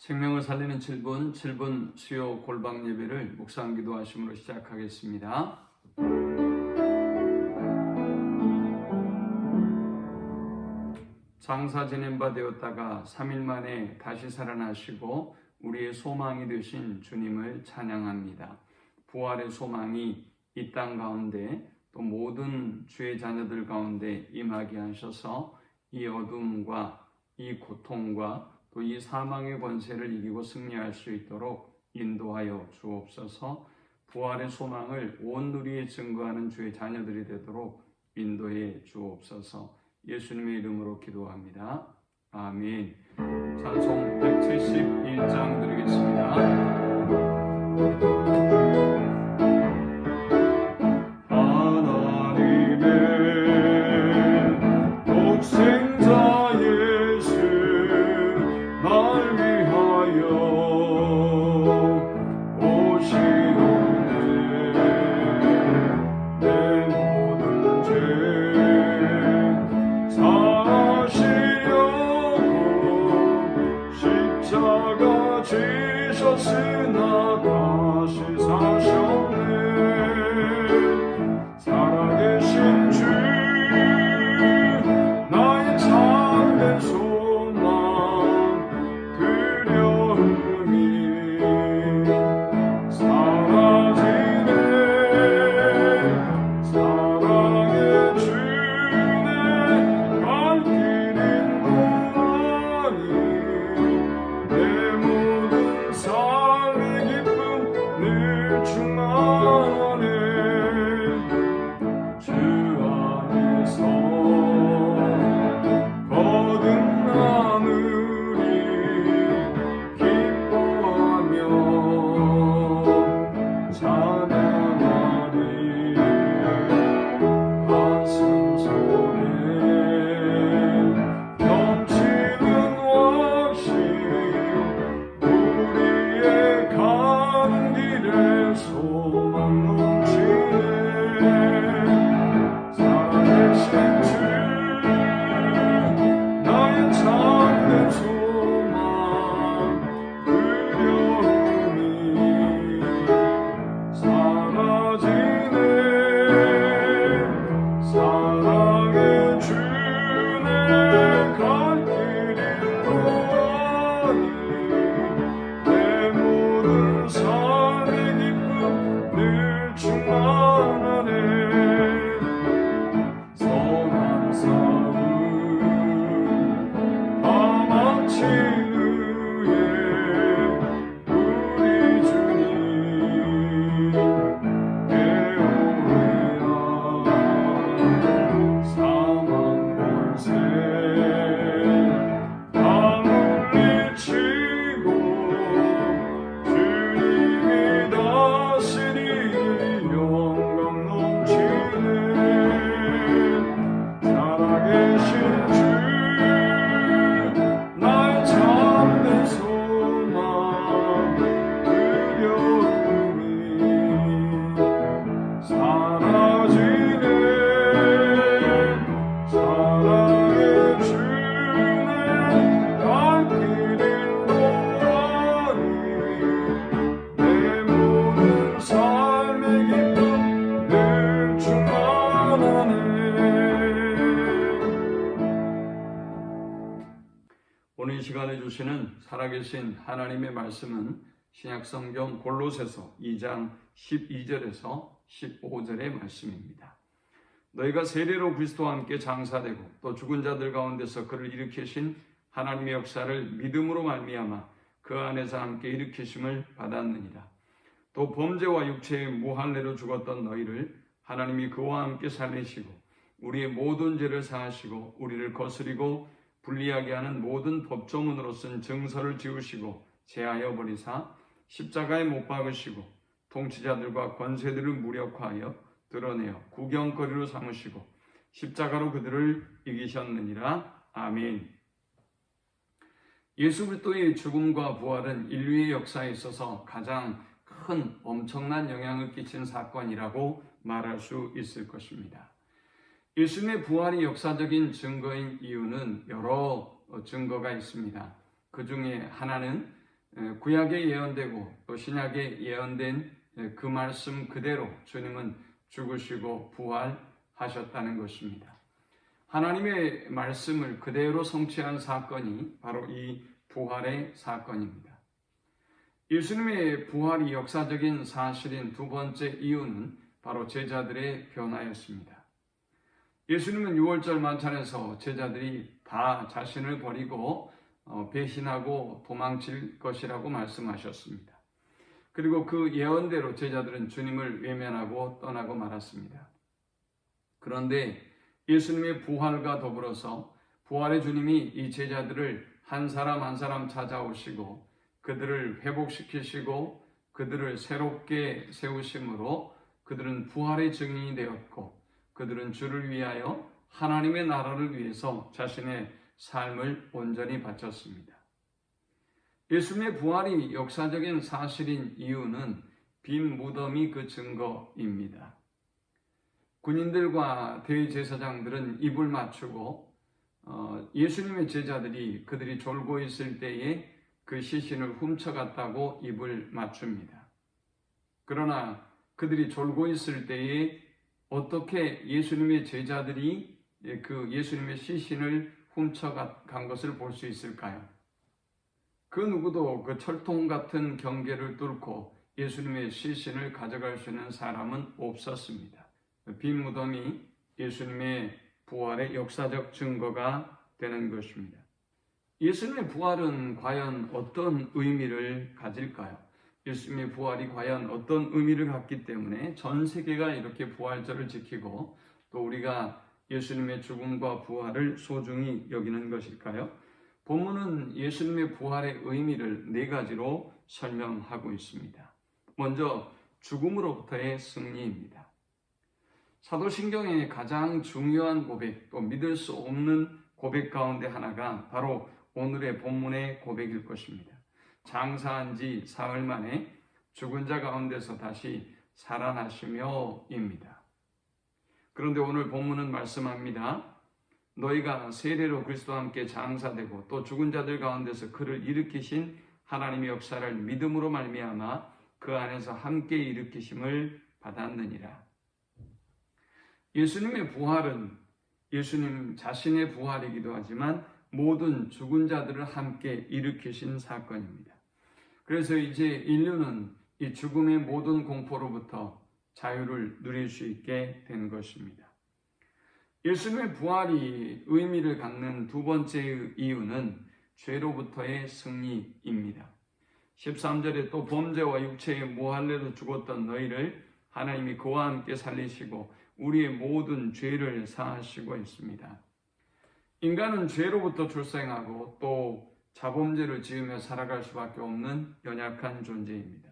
생명을 살리는 7분 수요 골방 예배를 묵상 기도하심으로 시작하겠습니다. 장사 지낸 바 되었다가 3일 만에 다시 살아나시고 우리의 소망이 되신 주님을 찬양합니다. 부활의 소망이 이 땅 가운데 또 모든 주의 자녀들 가운데 임하게 하셔서 이 어둠과 이 고통과 또 이 사망의 권세를 이기고 승리할 수 있도록 인도하여 주옵소서. 부활의 소망을 온 누리에 증거하는 주의 자녀들이 되도록 인도해 주옵소서. 예수님의 이름으로 기도합니다. 아멘. 찬송 171장 드리겠습니다. 오늘 이 시간에 주시는 살아계신 하나님의 말씀은 신약성경 골로새서 2장 12절에서 15절의 말씀입니다. 너희가 세례로 그리스도와 함께 장사되고 또 죽은 자들 가운데서 그를 일으키신 하나님의 역사를 믿음으로 말미암아 그 안에서 함께 일으키심을 받았느니라. 또 범죄와 육체의 무할례로 죽었던 너희를 하나님이 그와 함께 살리시고 우리의 모든 죄를 사하시고 우리를 거스리고 불리하게 하는 모든 법조문으로 쓴 증서를 지우시고 제하여 버리사 십자가에 못 박으시고 통치자들과 권세들을 무력화하여 드러내어 구경거리로 삼으시고 십자가로 그들을 이기셨느니라. 아멘. 예수 그리스도의 죽음과 부활은 인류의 역사에 있어서 가장 큰 엄청난 영향을 끼친 사건이라고 말할 수 있을 것입니다. 예수님의 부활이 역사적인 증거인 이유는 여러 증거가 있습니다. 그 중에 하나는 구약에 예언되고 또 신약에 예언된 그 말씀 그대로 주님은 죽으시고 부활하셨다는 것입니다. 하나님의 말씀을 그대로 성취한 사건이 바로 이 부활의 사건입니다. 예수님의 부활이 역사적인 사실인 두 번째 이유는 바로 제자들의 변화였습니다. 예수님은 유월절 만찬에서 제자들이 다 자신을 버리고 배신하고 도망칠 것이라고 말씀하셨습니다. 그리고 그 예언대로 제자들은 주님을 외면하고 떠나고 말았습니다. 그런데 예수님의 부활과 더불어서 부활의 주님이 이 제자들을 한 사람 한 사람 찾아오시고 그들을 회복시키시고 그들을 새롭게 세우심으로 그들은 부활의 증인이 되었고 그들은 주를 위하여 하나님의 나라를 위해서 자신의 삶을 온전히 바쳤습니다. 예수님의 부활이 역사적인 사실인 이유는 빈 무덤이 그 증거입니다. 군인들과 대제사장들은 입을 맞추고 예수님의 제자들이 그들이 졸고 있을 때에 그 시신을 훔쳐갔다고 입을 맞춥니다. 그러나 그들이 졸고 있을 때에 어떻게 예수님의 제자들이 그 예수님의 시신을 훔쳐간 것을 볼 수 있을까요? 그 누구도 그 철통 같은 경계를 뚫고 예수님의 시신을 가져갈 수 있는 사람은 없었습니다. 빈 무덤이 예수님의 부활의 역사적 증거가 되는 것입니다. 예수님의 부활은 과연 어떤 의미를 가질까요? 예수님의 부활이 과연 어떤 의미를 갖기 때문에 전 세계가 이렇게 부활절을 지키고 또 우리가 예수님의 죽음과 부활을 소중히 여기는 것일까요? 본문은 예수님의 부활의 의미를 네 가지로 설명하고 있습니다. 먼저 죽음으로부터의 승리입니다. 사도신경의 가장 중요한 고백, 또 믿을 수 없는 고백 가운데 하나가 바로 오늘의 본문의 고백일 것입니다. 장사한 지 사흘 만에 죽은 자 가운데서 다시 살아나시며입니다. 그런데 오늘 본문은 말씀합니다. 너희가 세례로 그리스도와 함께 장사되고 또 죽은 자들 가운데서 그를 일으키신 하나님의 역사를 믿음으로 말미암아 그 안에서 함께 일으키심을 받았느니라. 예수님의 부활은 예수님 자신의 부활이기도 하지만 모든 죽은 자들을 함께 일으키신 사건입니다. 그래서 이제 인류는 이 죽음의 모든 공포로부터 자유를 누릴 수 있게 된 것입니다. 예수님의 부활이 의미를 갖는 두 번째 이유는 죄로부터의 승리입니다. 13절에 또 범죄와 육체의 모할례로 죽었던 너희를 하나님이 그와 함께 살리시고 우리의 모든 죄를 사하시고 있습니다. 인간은 죄로부터 출생하고 또 자범죄를 지으며 살아갈 수밖에 없는 연약한 존재입니다.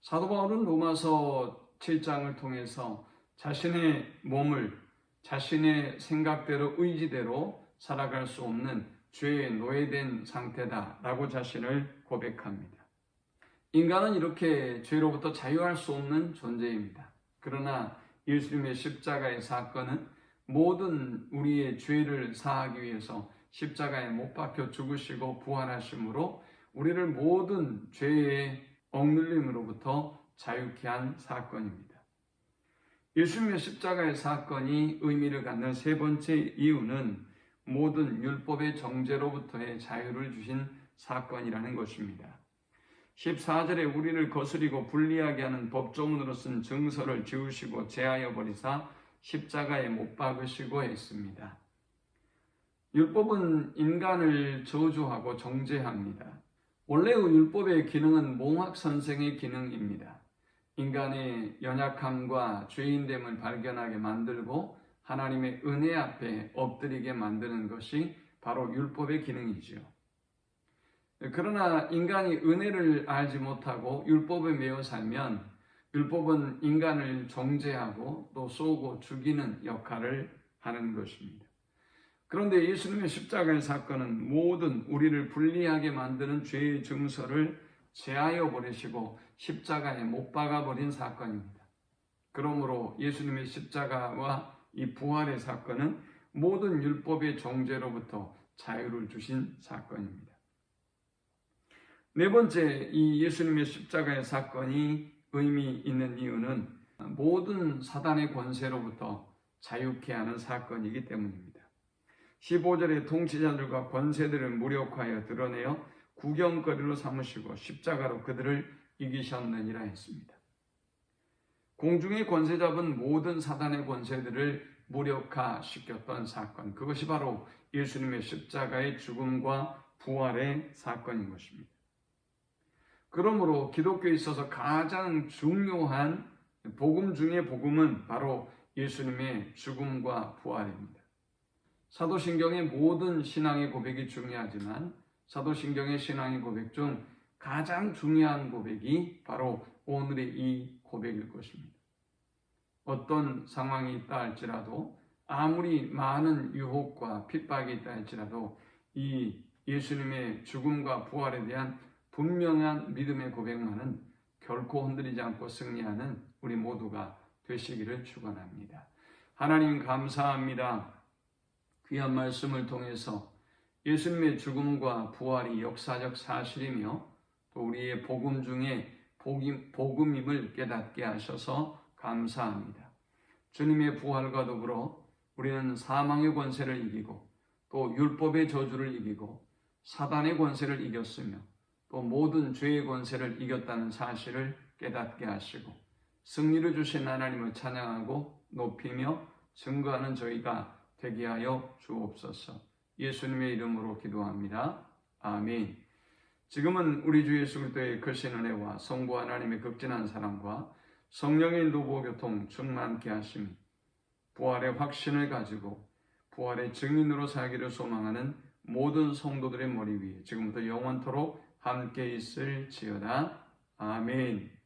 사도 바울은 로마서 7장을 통해서 자신의 몸을 자신의 생각대로 의지대로 살아갈 수 없는 죄에 노예된 상태다라고 자신을 고백합니다. 인간은 이렇게 죄로부터 자유할 수 없는 존재입니다. 그러나 예수님의 십자가의 사건은 모든 우리의 죄를 사하기 위해서 십자가에 못 박혀 죽으시고 부활하심으로 우리를 모든 죄의 억눌림으로부터 자유케 한 사건입니다. 예수님의 십자가의 사건이 의미를 갖는 세 번째 이유는 모든 율법의 정죄로부터의 자유를 주신 사건이라는 것입니다. 14절에 우리를 거스리고 불리하게 하는 법조문으로 쓴 증서를 지우시고 제하여 버리사 십자가에 못 박으시고 했습니다. 율법은 인간을 저주하고 정죄합니다. 원래의 율법의 기능은 몽학 선생의 기능입니다. 인간의 연약함과 죄인됨을 발견하게 만들고 하나님의 은혜 앞에 엎드리게 만드는 것이 바로 율법의 기능이지요. 그러나 인간이 은혜를 알지 못하고 율법에 매여 살면 율법은 인간을 정죄하고 또 쏘고 죽이는 역할을 하는 것입니다. 그런데 예수님의 십자가의 사건은 모든 우리를 불리하게 만드는 죄의 증서를 제하여 버리시고 십자가에 못 박아버린 사건입니다. 그러므로 예수님의 십자가와 이 부활의 사건은 모든 율법의 정죄로부터 자유를 주신 사건입니다. 네 번째, 이 예수님의 십자가의 사건이 의미 있는 이유는 모든 사단의 권세로부터 자유케 하는 사건이기 때문입니다. 15절에 통치자들과 권세들을 무력하여 드러내어 구경거리로 삼으시고 십자가로 그들을 이기셨느니라 했습니다. 공중의 권세 잡은 모든 사단의 권세들을 무력화시켰던 사건, 그것이 바로 예수님의 십자가의 죽음과 부활의 사건인 것입니다. 그러므로 기독교에 있어서 가장 중요한 복음 중의 복음은 바로 예수님의 죽음과 부활입니다. 사도신경의 모든 신앙의 고백이 중요하지만 사도신경의 신앙의 고백 중 가장 중요한 고백이 바로 오늘의 이 고백일 것입니다. 어떤 상황이 있다 할지라도, 아무리 많은 유혹과 핍박이 있다 할지라도 이 예수님의 죽음과 부활에 대한 분명한 믿음의 고백만은 결코 흔들리지 않고 승리하는 우리 모두가 되시기를 축원합니다. 하나님 감사합니다. 귀한 말씀을 통해서 예수님의 죽음과 부활이 역사적 사실이며 또 우리의 복음 중에 복음임을 깨닫게 하셔서 감사합니다. 주님의 부활과 더불어 우리는 사망의 권세를 이기고 또 율법의 저주를 이기고 사단의 권세를 이겼으며 또 모든 죄의 권세를 이겼다는 사실을 깨닫게 하시고 승리를 주신 하나님을 찬양하고 높이며 증거하는 저희가 되게 하여 주옵소서. 예수님의 이름으로 기도합니다. 아멘. 지금은 우리 주 예수 그리스도의 크신 은혜와 성부 하나님의 극진한 사랑과 성령의 인도보 교통 충만케 하심이 부활의 확신을 가지고 부활의 증인으로 살기를 소망하는 모든 성도들의 머리 위에 지금부터 영원토록 함께 있을지어다. 아멘.